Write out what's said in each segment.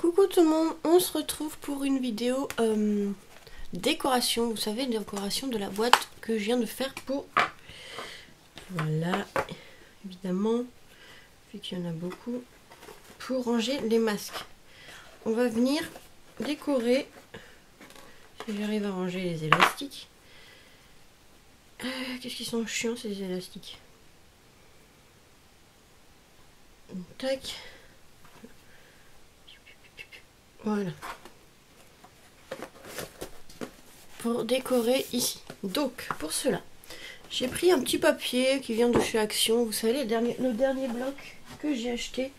Coucou tout le monde, on se retrouve pour une vidéo décoration, vous savez, décoration de la boîte que je viens de faire pour... Voilà, évidemment, vu qu'il y en a beaucoup, pour ranger les masques. On va venir décorer, si j'arrive à ranger les élastiques. Qu'est-ce qu'ils sont chiants ces élastiques. Tac. Voilà. Pour décorer ici. Donc, pour cela, j'ai pris un petit papier qui vient de chez Action. Vous savez, le dernier bloc que j'ai acheté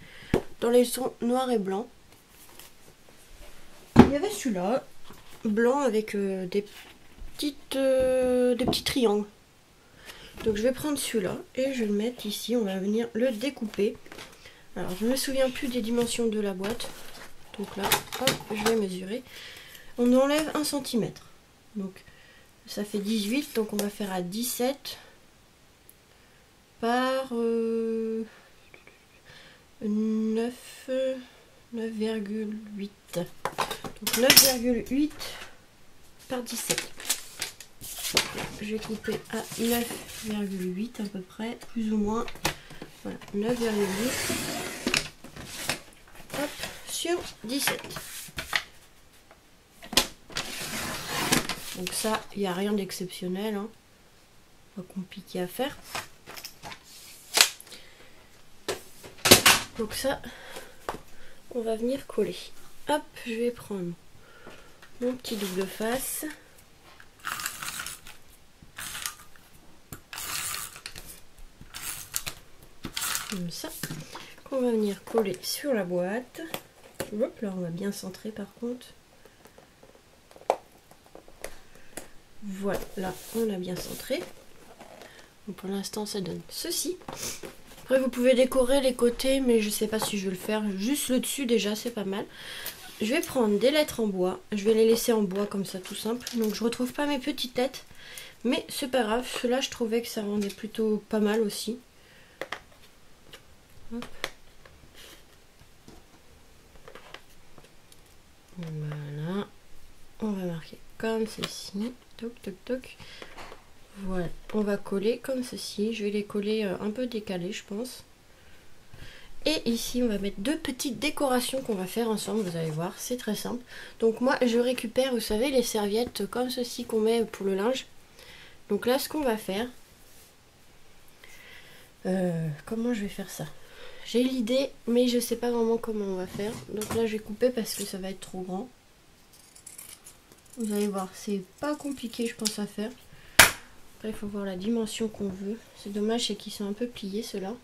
dans les sons noirs et blancs. Il y avait celui-là, blanc avec des petits triangles. Donc je vais prendre celui-là et je vais le mettre ici. On va venir le découper. Alors, je ne me souviens plus des dimensions de la boîte. Donc là, hop, je vais mesurer. On enlève 1 cm. Donc ça fait 18. Donc on va faire à 17 par 9,8. Donc 9,8 par 17. Je vais couper à 9,8 à peu près, plus ou moins. Voilà, 9,8. Hop, sur 17. Donc ça, il n'y a rien d'exceptionnel, hein. Pas compliqué à faire. Donc ça, on va venir coller. Hop, je vais prendre mon petit double face. Comme ça, qu'on va venir coller sur la boîte. Hop, là on va bien centrer par contre. Voilà, là on a bien centré. Donc pour l'instant ça donne ceci. Après vous pouvez décorer les côtés, mais je sais pas si je vais le faire. Juste le dessus déjà, c'est pas mal. Je vais prendre des lettres en bois. Je vais les laisser en bois comme ça, tout simple. Donc je retrouve pas mes petites têtes, mais c'est pas grave. Ceux-là je trouvais que ça rendait plutôt pas mal aussi. Hop. Voilà, on va marquer comme ceci, toc toc toc. Voilà, on va coller comme ceci. Je vais les coller un peu décalés, je pense. Et ici on va mettre deux petites décorations qu'on va faire ensemble, vous allez voir, c'est très simple. Donc moi je récupère, vous savez, les serviettes comme ceci qu'on met pour le linge. Donc là ce qu'on va faire, comment je vais faire ça? J'ai l'idée, mais je sais pas vraiment comment on va faire. Donc là je vais couper parce que ça va être trop grand. Vous allez voir, c'est pas compliqué je pense à faire. Après il faut voir la dimension qu'on veut. C'est dommage, c'est qu'ils sont un peu pliés ceux-là.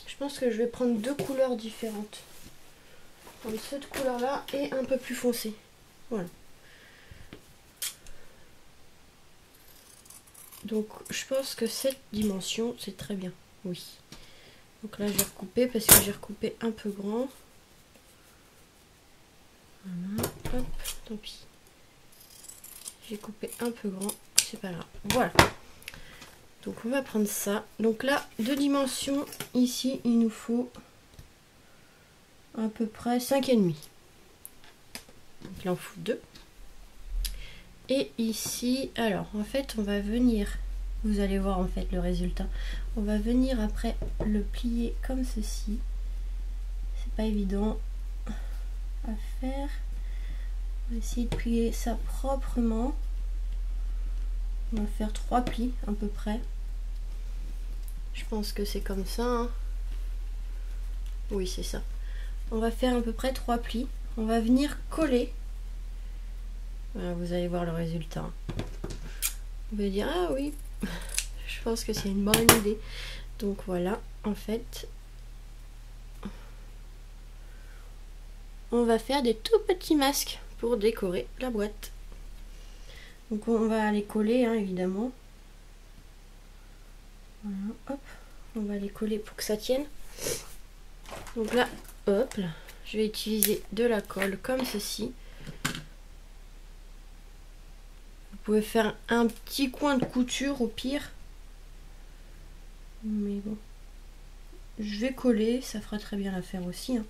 Je pense que je vais prendre deux couleurs différentes. Donc cette couleur là et un peu plus foncée. Voilà. Donc je pense que cette dimension c'est très bien. Oui. Donc là je vais recouper parce que j'ai recoupé un peu grand. Voilà. Hop, tant pis. J'ai coupé un peu grand, c'est pas grave. Voilà. Donc on va prendre ça. Donc là, deux dimensions. Ici, il nous faut à peu près 5,5. Donc là, on fout 2. Et ici, alors en fait, on va venir, vous allez voir en fait le résultat. On va venir après le plier comme ceci. C'est pas évident à faire. On va essayer de plier ça proprement. On va faire 3 plis à peu près. Je pense que c'est comme ça, hein. Oui, c'est ça. On va faire à peu près 3 plis. On va venir coller. Voilà, vous allez voir le résultat. Vous allez dire, ah oui, je pense que c'est une bonne idée. Donc voilà, en fait, on va faire des tout petits masques pour décorer la boîte. Donc on va les coller, hein, évidemment. Voilà, hop, on va les coller pour que ça tienne. Donc là, hop, là, je vais utiliser de la colle comme ceci. Vous pouvez faire un petit coin de couture au pire. Mais bon, je vais coller, ça fera très bien l'affaire aussi, hein.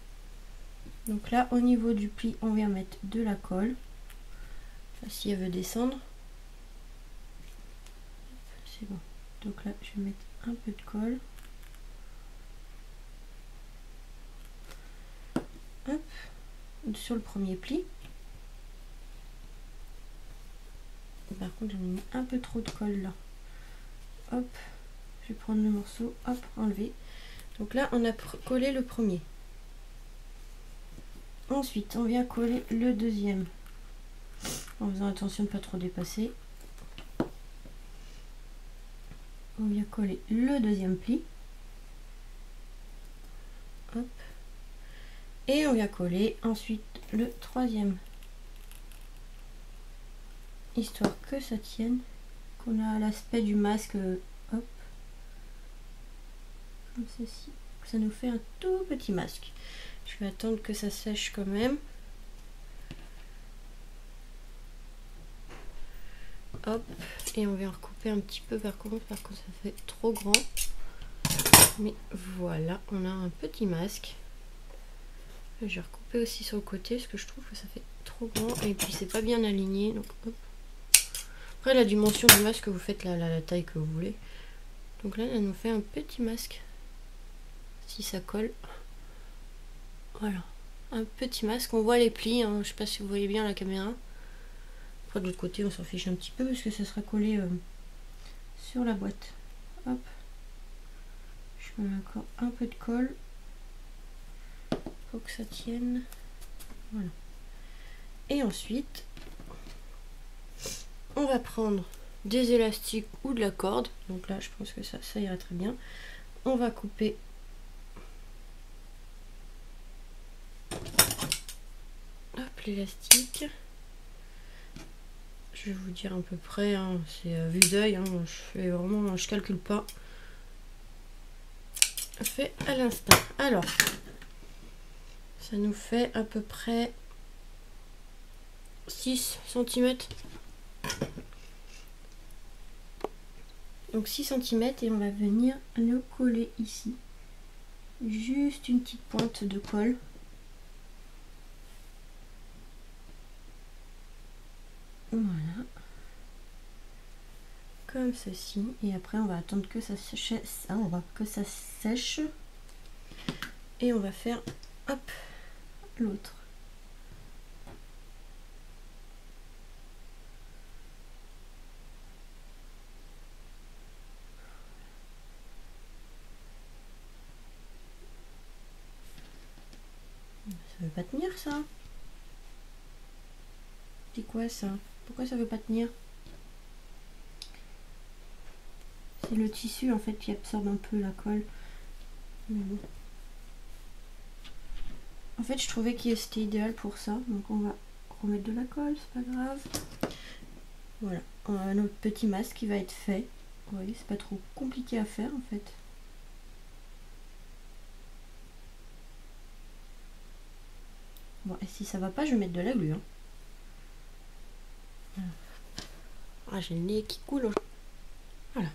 Donc là, au niveau du pli, on vient mettre de la colle. Là, si elle veut descendre, c'est bon. Donc là, je vais mettre un peu de colle. Hop, sur le premier pli. Par contre, j'en ai mis un peu trop de colle là. Hop, je vais prendre le morceau, hop, enlever. Donc là, on a collé le premier. Ensuite, on vient coller le deuxième. En faisant attention de ne pas trop dépasser. On vient coller le deuxième pli. Hop. Et on vient coller ensuite le troisième. Histoire que ça tienne. Qu'on a l'aspect du masque. Hop. Comme ceci. Ça nous fait un tout petit masque. Je vais attendre que ça sèche quand même. Hop, et on vient recouper un petit peu par contre ça fait trop grand. Mais voilà, on a un petit masque. Je vais recouper aussi sur le côté parce que je trouve que ça fait trop grand et puis c'est pas bien aligné. Donc, hop. Après la dimension du masque, vous faites la taille que vous voulez. Donc là, elle nous fait un petit masque. Si ça colle. Voilà, un petit masque. On voit les plis, hein. Je sais pas si vous voyez bien la caméra. Après de l'autre côté on s'en fiche un petit peu parce que ça sera collé sur la boîte. Hop, je mets encore un peu de colle pour que ça tienne. Voilà. Et ensuite on va prendre des élastiques ou de la corde. Donc là je pense que ça ira très bien. On va couper l'élastique. Je vais vous dire à peu près, hein, c'est vue d'œil, hein, je calcule pas. Fait à l'instant. Alors, ça nous fait à peu près 6 cm. Donc 6 cm et on va venir le coller ici. Juste une petite pointe de colle. Voilà. Comme ceci. Et après on va attendre que ça sèche. Que ça sèche. Et on va faire hop l'autre. Ça veut pas tenir ça. C'est quoi ça? Pourquoi ça veut pas tenir? C'est le tissu en fait qui absorbe un peu la colle. Mais bon. En fait je trouvais que c'était idéal pour ça. Donc on va remettre de la colle, c'est pas grave. Voilà, on a notre petit masque qui va être fait. Vous voyez, c'est pas trop compliqué à faire en fait. Bon, et si ça va pas, je vais mettre de la glu. Hein. Voilà. Ah, j'ai le nez qui coule. Voilà.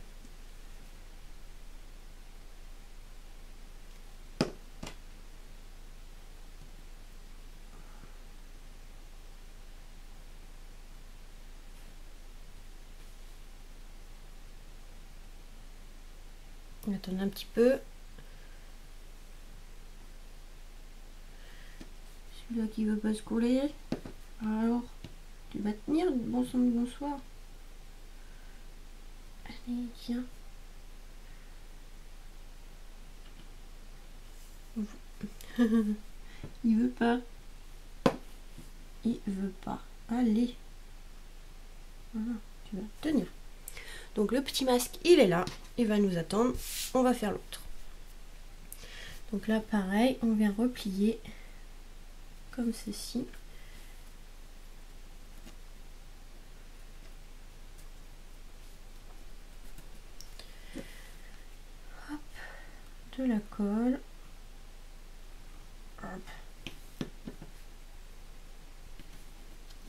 On va attendre un petit peu. Celui-là qui veut pas se coller. Alors, tu vas tenir, bonsoir. Allez, tiens. Il veut pas. Il veut pas. Allez. Voilà, tu vas tenir. Donc le petit masque, il est là. Il va nous attendre. On va faire l'autre. Donc là, pareil, on vient replier comme ceci. Hop, de la colle. Hop.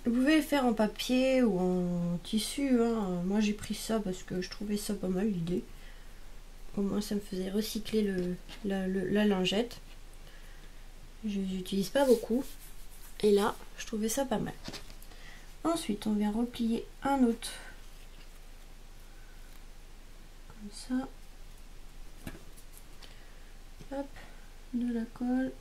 Vous pouvez le faire en papier ou en tissu. Hein. Moi j'ai pris ça parce que je trouvais ça pas mal l'idée. Au moins ça me faisait recycler la lingette. Je les utilise pas beaucoup. Et là, je trouvais ça pas mal. Ensuite, on vient replier un autre. Comme ça. Hop, de la colle.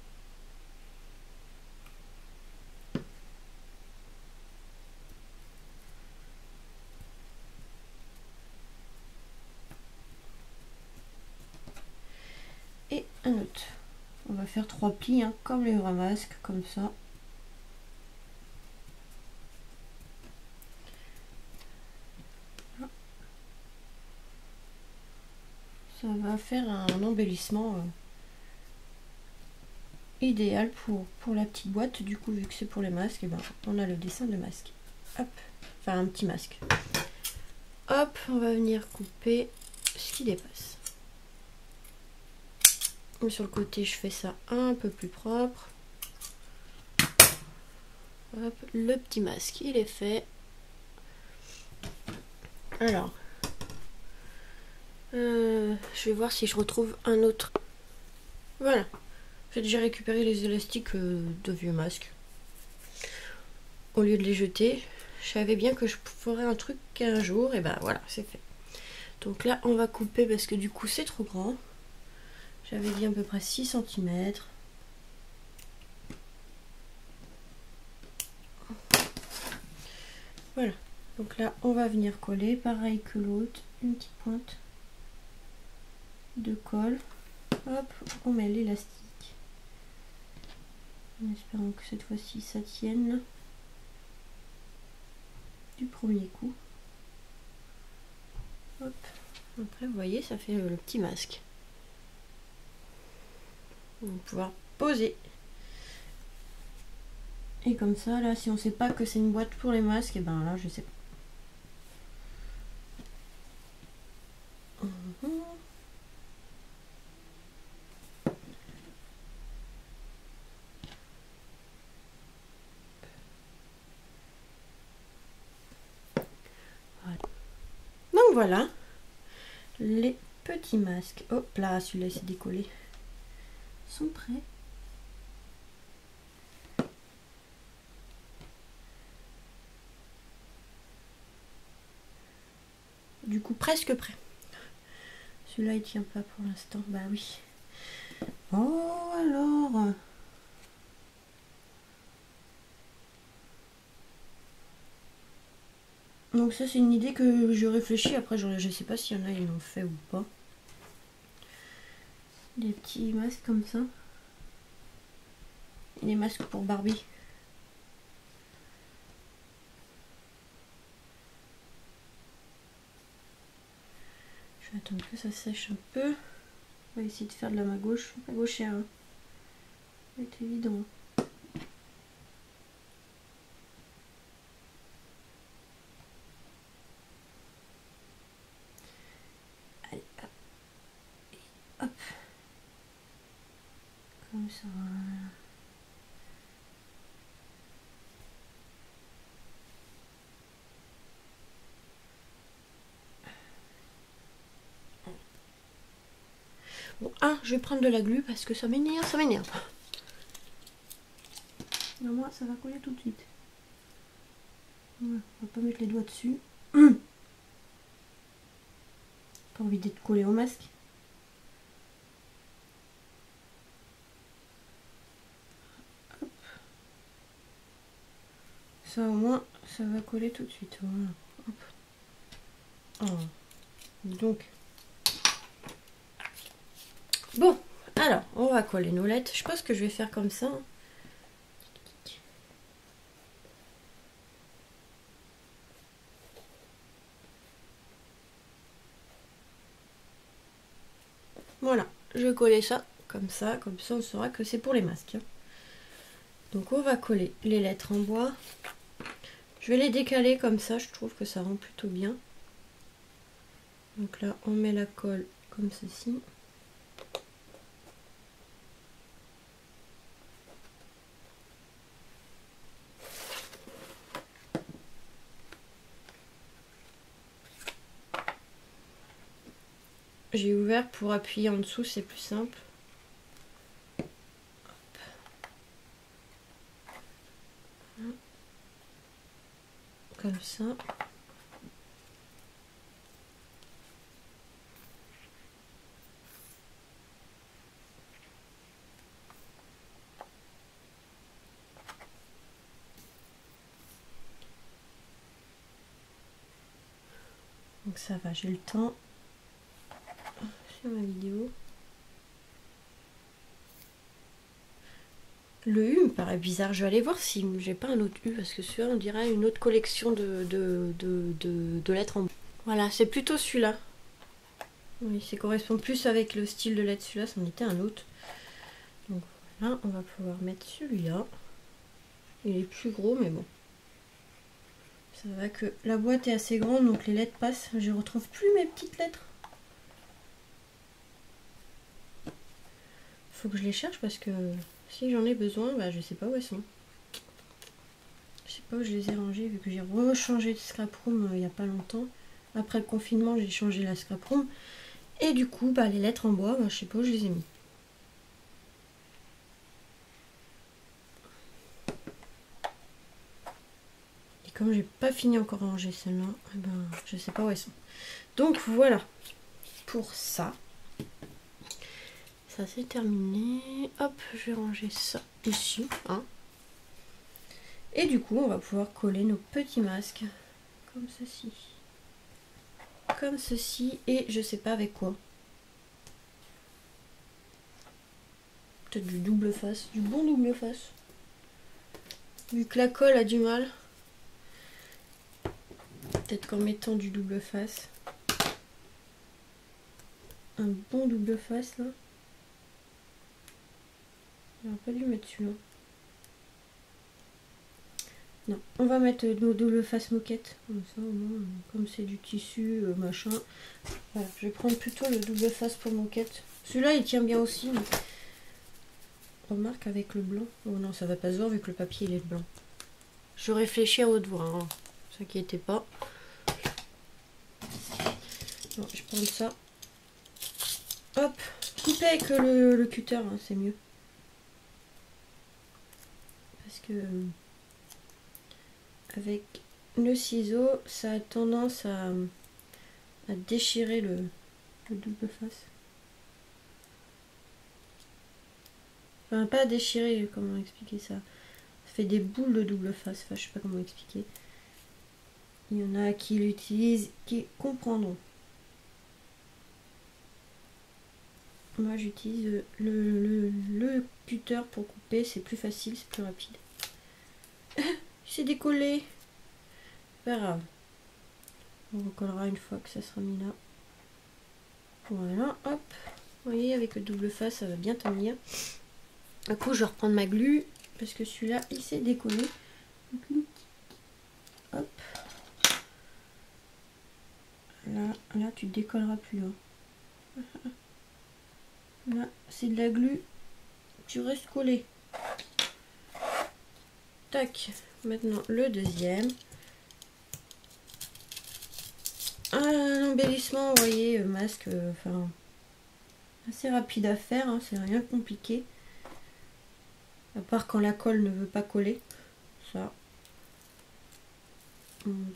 Et un autre. On va faire 3 plis, hein, comme les vrais masques, comme ça. Ça va faire un embellissement idéal pour la petite boîte. Du coup, vu que c'est pour les masques, et ben, on a le dessin de masque. Hop, enfin un petit masque. Hop, on va venir couper ce qui dépasse. Et sur le côté, je fais ça un peu plus propre. Hop, le petit masque, il est fait. Alors, je vais voir si je retrouve un autre. Voilà, j'ai déjà récupéré les élastiques de vieux masques. Au lieu de les jeter, je savais bien que je ferais un truc un jour, et ben voilà, c'est fait. Donc là, on va couper parce que du coup, c'est trop grand. J'avais dit à peu près 6 cm. Voilà, donc là, on va venir coller, pareil que l'autre, une petite pointe de colle. Hop, on met l'élastique. En espérant que cette fois-ci, ça tienne du premier coup. Hop, après, vous voyez, ça fait le petit masque. On va pouvoir poser. Et comme ça, là, si on sait pas que c'est une boîte pour les masques, et ben là, je sais pas. Voilà. Donc voilà, les petits masques. Hop là, celui-là, il s'est décollé. Sont prêts. Du coup, presque prêt. Celui-là, il tient pas pour l'instant. Bah oui. Oh, alors. Donc ça, c'est une idée que je réfléchis. Après, je sais pas s'il y en a, ils l'ont fait ou pas. Des petits masques comme ça. Et des masques pour Barbie. Je vais attendre que ça sèche un peu. On va essayer de faire de la main gauche. La gauche, ça va être évident. Allez, hop. Et hop. Comme ça. Bon, je vais prendre de la glu parce que ça m'énerve, ça m'énerve. Moi, ça va coller tout de suite. Voilà, on va pas mettre les doigts dessus. Pas envie d'être collé au masque. Hop. Ça au moins, ça va coller tout de suite. Voilà. Hop. Oh. Donc. Bon, alors, on va coller nos lettres. Je pense que je vais faire comme ça. Voilà, je vais coller ça, comme ça on saura que c'est pour les masques. Donc on va coller les lettres en bois. Je vais les décaler comme ça, je trouve que ça rend plutôt bien. Donc là, on met la colle comme ceci. J'ai ouvert pour appuyer en dessous, c'est plus simple. Hop. comme ça. Donc ça va, j'ai le temps sur ma vidéo. Le U me paraît bizarre, je vais aller voir si j'ai pas un autre U, parce que celui-là on dirait une autre collection de lettres en bois. Voilà, c'est plutôt celui-là. Oui, ça correspond plus avec le style de lettre, celui-là, c'en était un autre. Donc voilà, on va pouvoir mettre celui-là. Il est plus gros, mais bon. Ça va que la boîte est assez grande, donc les lettres passent. Je retrouve plus mes petites lettres. Faut que je les cherche parce que si j'en ai besoin, bah, je sais pas où elles sont. Je sais pas où je les ai rangées vu que j'ai rechangé de scrap room il y a pas longtemps. Après le confinement, j'ai changé la scrap room. Et du coup, bah, les lettres en bois, bah, je sais pas où je les ai mis. Comme j'ai pas fini encore à ranger celle-là, eh ben, je sais pas où elles sont. Donc voilà pour ça. Ça c'est terminé. Hop, je vais ranger ça ici. Hein. Et du coup, on va pouvoir coller nos petits masques comme ceci. Comme ceci. Et je sais pas avec quoi. Peut-être du double face. Du bon double face. Vu que la colle a du mal. Peut-être qu'en mettant du double face. Un bon double face là. J'aurais pas dû mettre celui-là. Non, on va mettre nos double face moquette. Comme ça, au moins, comme c'est du tissu, machin. Voilà, je vais prendre plutôt le double face pour moquette. Celui-là, il tient bien aussi. Mais... remarque avec le blanc. Oh non, ça va pas se voir vu que le papier il est blanc. Je réfléchis à haute voix, hein. Ne vous inquiétez pas. Bon, je prends ça. Hop, couper avec le cutter, hein, c'est mieux. Parce que avec le ciseau, ça a tendance à déchirer le double face. Enfin, pas à déchirer, comment expliquer ça. Ça fait des boules de double face, enfin, je sais pas comment expliquer. Il y en a qui l'utilisent, qui comprendront. Moi j'utilise le cutter pour couper, c'est plus facile, c'est plus rapide. C'est décollé. Pas grave. On recollera une fois que ça sera mis là. Voilà, hop. Vous voyez, avec le double face, ça va bien tenir. Du coup, je vais reprendre ma glu parce que celui-là, il s'est décollé. Hop. Là, tu te décolleras plus là. Là, c'est de la glu. Tu restes collé. Tac. Maintenant, le deuxième. Un embellissement, vous voyez, masque, enfin, assez rapide à faire, hein, c'est rien de compliqué. À part quand la colle ne veut pas coller. Ça.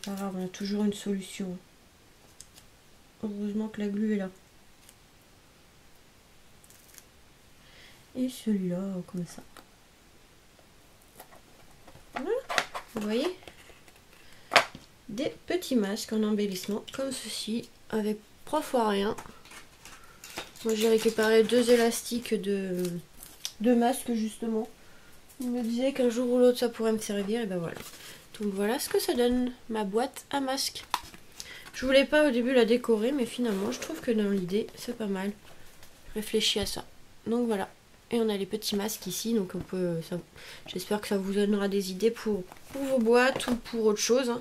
Pas grave, on a toujours une solution. Heureusement que la glu est là. Et celui-là, comme ça. Voilà. Vous voyez? Des petits masques en embellissement, comme ceci, avec 3 fois rien. Moi j'ai récupéré 2 élastiques de masques justement. Il me disait qu'un jour ou l'autre ça pourrait me servir, et ben voilà. Donc voilà ce que ça donne, ma boîte à masques. Je voulais pas au début la décorer, mais finalement je trouve que dans l'idée c'est pas mal. Réfléchis à ça. Donc voilà. Et on a les petits masques ici, donc on peut. J'espère que ça vous donnera des idées pour vos boîtes ou pour autre chose. Hein.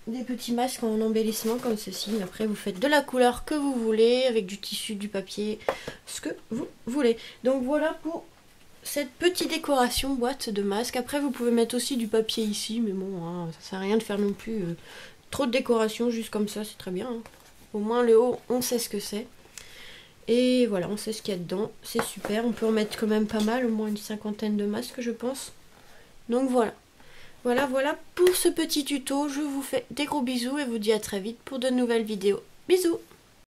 Des petits masques en embellissement comme ceci. Après vous faites de la couleur que vous voulez, avec du tissu, du papier, ce que vous voulez. Donc voilà pour cette petite décoration boîte de masques. Après vous pouvez mettre aussi du papier ici, mais bon, hein, ça sert à rien de faire non plus trop de décoration juste comme ça, c'est très bien. Hein. Au moins le haut, on sait ce que c'est. Et voilà, on sait ce qu'il y a dedans, c'est super. On peut en mettre quand même pas mal, au moins une 50aine de masques je pense. Donc voilà. voilà pour ce petit tuto. Je vous fais des gros bisous et vous dis à très vite pour de nouvelles vidéos. Bisous!